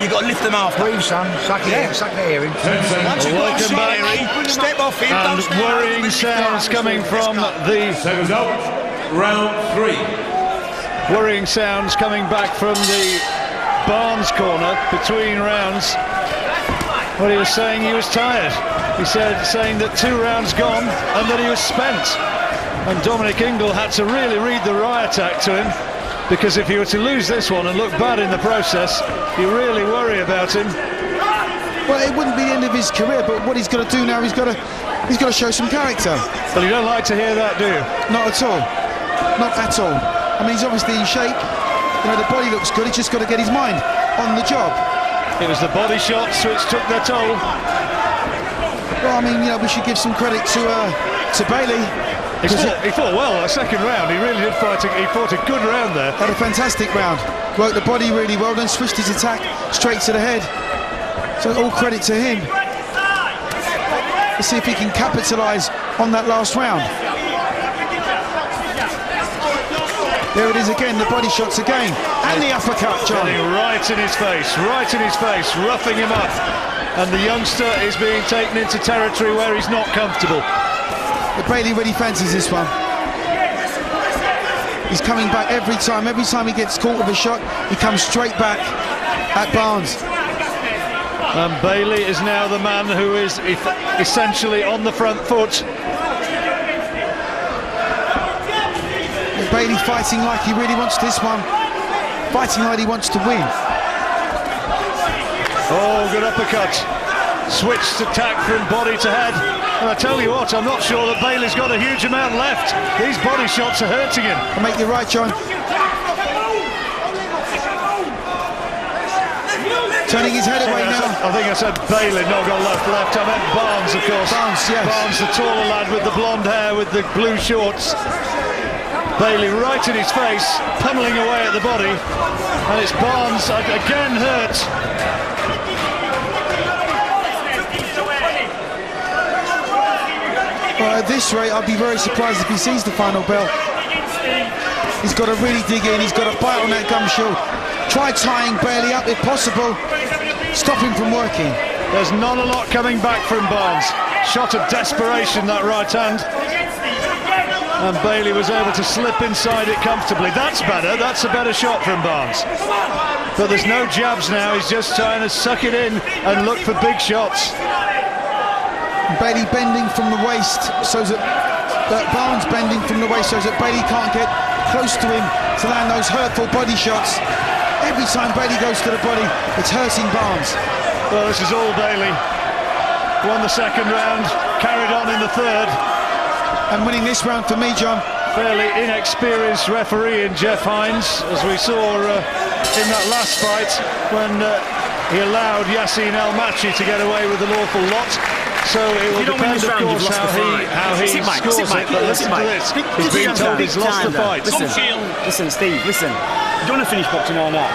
You've got to lift them after. Breathe, son. Suck it in. Suck the air in. Once you've got a shot, Harry, step off him. And don't stand worrying up, sounds coming from the... Seconds up, round 3. Worrying sounds coming back from the Barnes corner between rounds. Well, he was saying he was tired. He said, saying that 2 rounds gone and that he was spent. And Dominic Ingle had to really read the riot act to him, because if he were to lose this one and look bad in the process, you really worry about him. Well, it wouldn't be the end of his career, but what he's got to do now, he's got to show some character. Well, you don't like to hear that, do you? Not at all. Not at all. I mean, he's obviously in shape. You know, the body looks good. He's just got to get his mind on the job. It was the body shots which took their toll. Well, I mean, you know, we should give some credit to Bailey. He fought well that second round. He really did fight. He fought a good round there. Had a fantastic round. Worked the body really well, then switched his attack straight to the head. So all credit to him. Let's see if he can capitalise on that last round. There it is again, the body shots again. And the uppercut, John. Getting right in his face, roughing him up. And the youngster is being taken into territory where he's not comfortable. But Bailey really fancies this one. He's coming back every time. Every time he gets caught with a shot, he comes straight back at Barnes. And Bailey is now the man who is essentially on the front foot. Bailey fighting like he really wants this one. Fighting like he wants to win. Oh, good uppercut. Switched attack from body to head. And I tell you what, I'm not sure that Bailey's got a huge amount left. These body shots are hurting him. I'll make you right, John. Turning his head away now. I think I said Bailey, not got left. I meant Barnes, of course. Barnes, yes. Barnes, the taller lad with the blonde hair, with the blue shorts. Bailey right in his face, pummeling away at the body. And it's Barnes again hurt. Well, at this rate, I'd be very surprised if he sees the final bell. He's got to really dig in. He's got to bite on that gum shield. Try tying Bailey up if possible. Stop him from working. There's not a lot coming back from Barnes. Shot of desperation, that right hand. And Bailey was able to slip inside it comfortably. That's better. That's a better shot from Barnes. But there's no jabs now. He's just trying to suck it in and look for big shots. Bailey bending from the waist so that Barnes bending from the waist so that Bailey can't get close to him to land those hurtful body shots. Every time Bailey goes to the body, it's hurting Barnes. Well, this is all Bailey. Won the second round, carried on in the third. And winning this round for me, John. Fairly inexperienced referee in Jeff Hines, as we saw in that last fight when he allowed Yassine El Matchi to get away with an awful lot. So it will depend, of course, how he scores it. But listen to this. He's being told he's lost the fight. Listen, Steve, listen. You don't want to finish boxing or not,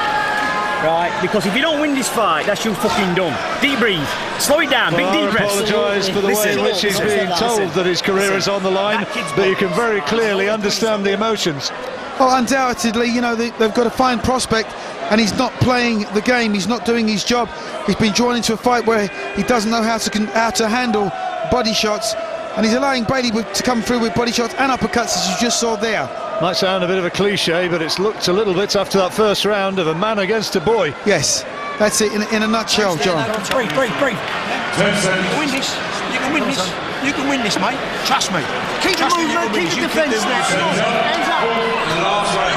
right? Because if you don't win this fight, that's you fucking done. Deep breathe. Slow it down. Well, big deep breath. I apologise for the way in which he's being told that his career is on the line, but you can very clearly understand the emotions. Well, undoubtedly, you know, they've got a fine prospect, and he's not playing the game. He's not doing his job. He's been drawn into a fight where he doesn't know how to handle body shots, and he's allowing Bailey to come through with body shots and uppercuts, as you just saw there. Might sound a bit of a cliche, but it's looked a little bit after that first round of a man against a boy. Yes, that's it in a nutshell, John. Breathe. You can win this. You can win this. You can win this, mate. Trust me. Keep the movement, keep the defence now. Hands up.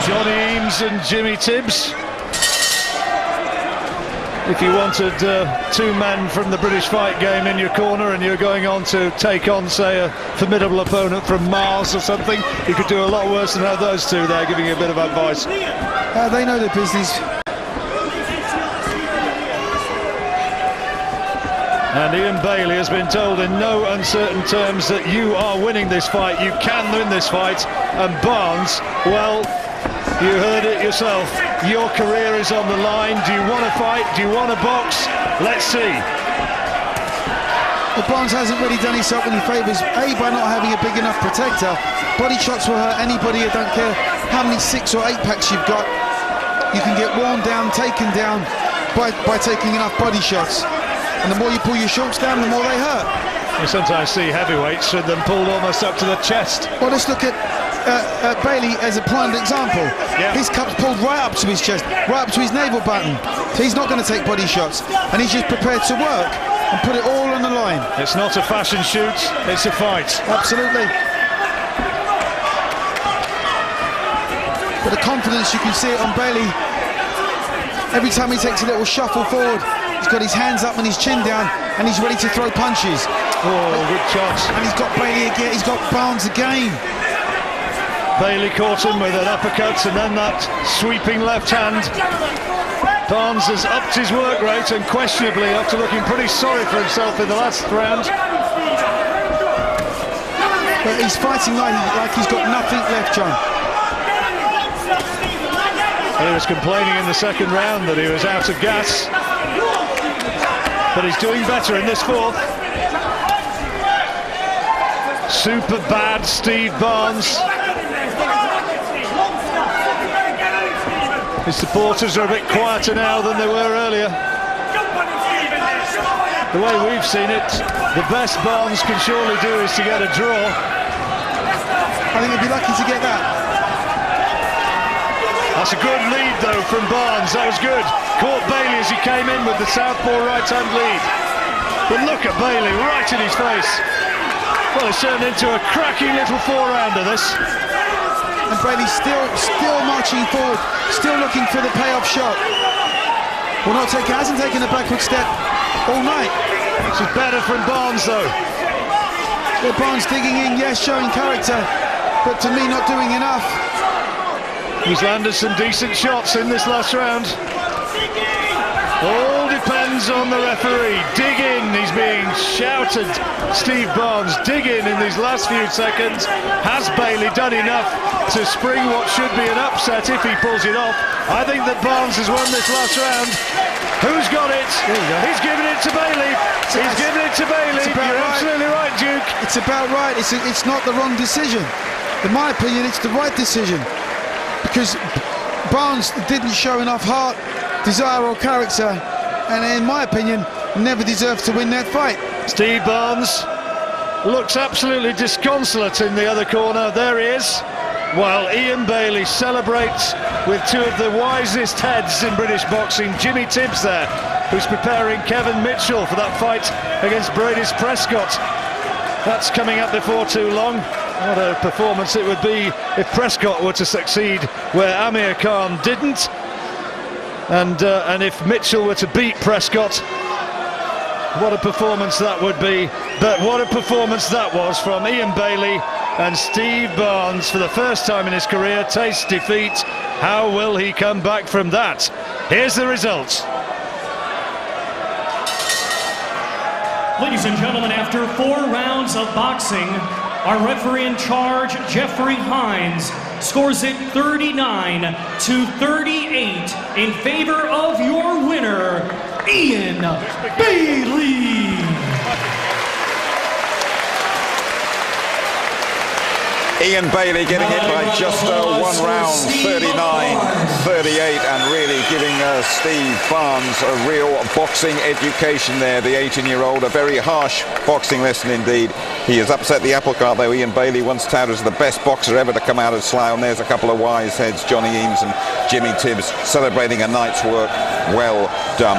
Johnny Eames and Jimmy Tibbs. If you wanted 2 men from the British fight game in your corner and you're going on to take on, say, a formidable opponent from Mars or something, you could do a lot worse than have those 2 there giving you a bit of advice. They know their business. And Ian Bailey has been told in no uncertain terms that you are winning this fight, you can win this fight. And Barnes, well, you heard it yourself, your career is on the line. Do you want to fight? Do you want to box? Let's see. But Barnes hasn't really done himself any favours, A, by not having a big enough protector. Body shots will hurt anybody. I don't care how many 6 or 8 packs you've got. You can get worn down, taken down, by taking enough body shots. And the more you pull your shorts down, the more they hurt. You sometimes see heavyweights with them pulled almost up to the chest. Well, let's look at Bailey as a prime example. Yeah. His cup's pulled right up to his chest, right up to his navel button. So he's not going to take body shots, and he's just prepared to work and put it all on the line. It's not a fashion shoot, it's a fight. Absolutely. But the confidence, you can see it on Bailey. Every time he takes a little shuffle forward, he's got his hands up and his chin down, and he's ready to throw punches. Oh, good shot. And he's got Bailey again, he's got Barnes again. Bailey caught him with an uppercut and then that sweeping left hand. Barnes has upped his work rate, and questionably, after looking pretty sorry for himself in the last round. But he's fighting like he's got nothing left, John. He was complaining in the second round that he was out of gas, but he's doing better in this fourth. Super bad Steve Barnes. His supporters are a bit quieter now than they were earlier. The way we've seen it, the best Barnes can surely do is to get a draw. I think he'd be lucky to get that. That's a good lead though from Barnes, that was good. Caught Bailey as he came in with the southpaw right-hand lead. But look at Bailey, right in his face. Well, it's turned into a cracking little four-rounder, this. And Bailey still marching forward, still looking for the payoff shot. Hasn't taken a backward step all night. This is better from Barnes though. Well, Barnes digging in, yes, showing character, but to me not doing enough. He's landed some decent shots in this last round. All depends on the referee. Dig in, he's being shouted. Steve Barnes, dig in these last few seconds. Has Bailey done enough to spring what should be an upset if he pulls it off? I think that Barnes has won this last round. Who's got it? He's giving it to Bailey. He's giving it to Bailey. You're absolutely right, Duke. It's about right. It's not the wrong decision. In my opinion, it's the right decision. Because Barnes didn't show enough heart, desire or character, and in my opinion never deserved to win that fight. Steve Barnes looks absolutely disconsolate in the other corner. There he is, while Ian Bailey celebrates with two of the wisest heads in British boxing. Jimmy Tibbs there, who's preparing Kevin Mitchell for that fight against Bradis Prescott. That's coming up before too long. What a performance it would be if Prescott were to succeed where Amir Khan didn't, and if Mitchell were to beat Prescott. What a performance that would be. But what a performance that was from Ian Bailey, and Steve Barnes, for the first time in his career, tastes defeat. How will he come back from that? Here's the results. Ladies and gentlemen, after 4 rounds of boxing, our referee in charge, Jeffrey Hines, scores it 39-38 in favor of your winner, Ian Bailey. Ian Bailey getting it by just 1 round, 39-38, and really giving Steve Barnes a real boxing education there, the 18-year-old. A very harsh boxing lesson indeed. He has upset the apple cart though. Ian Bailey, once touted as the best boxer ever to come out of Slough, and there's a couple of wise heads, Johnny Eames and Jimmy Tibbs, celebrating a night's work well done.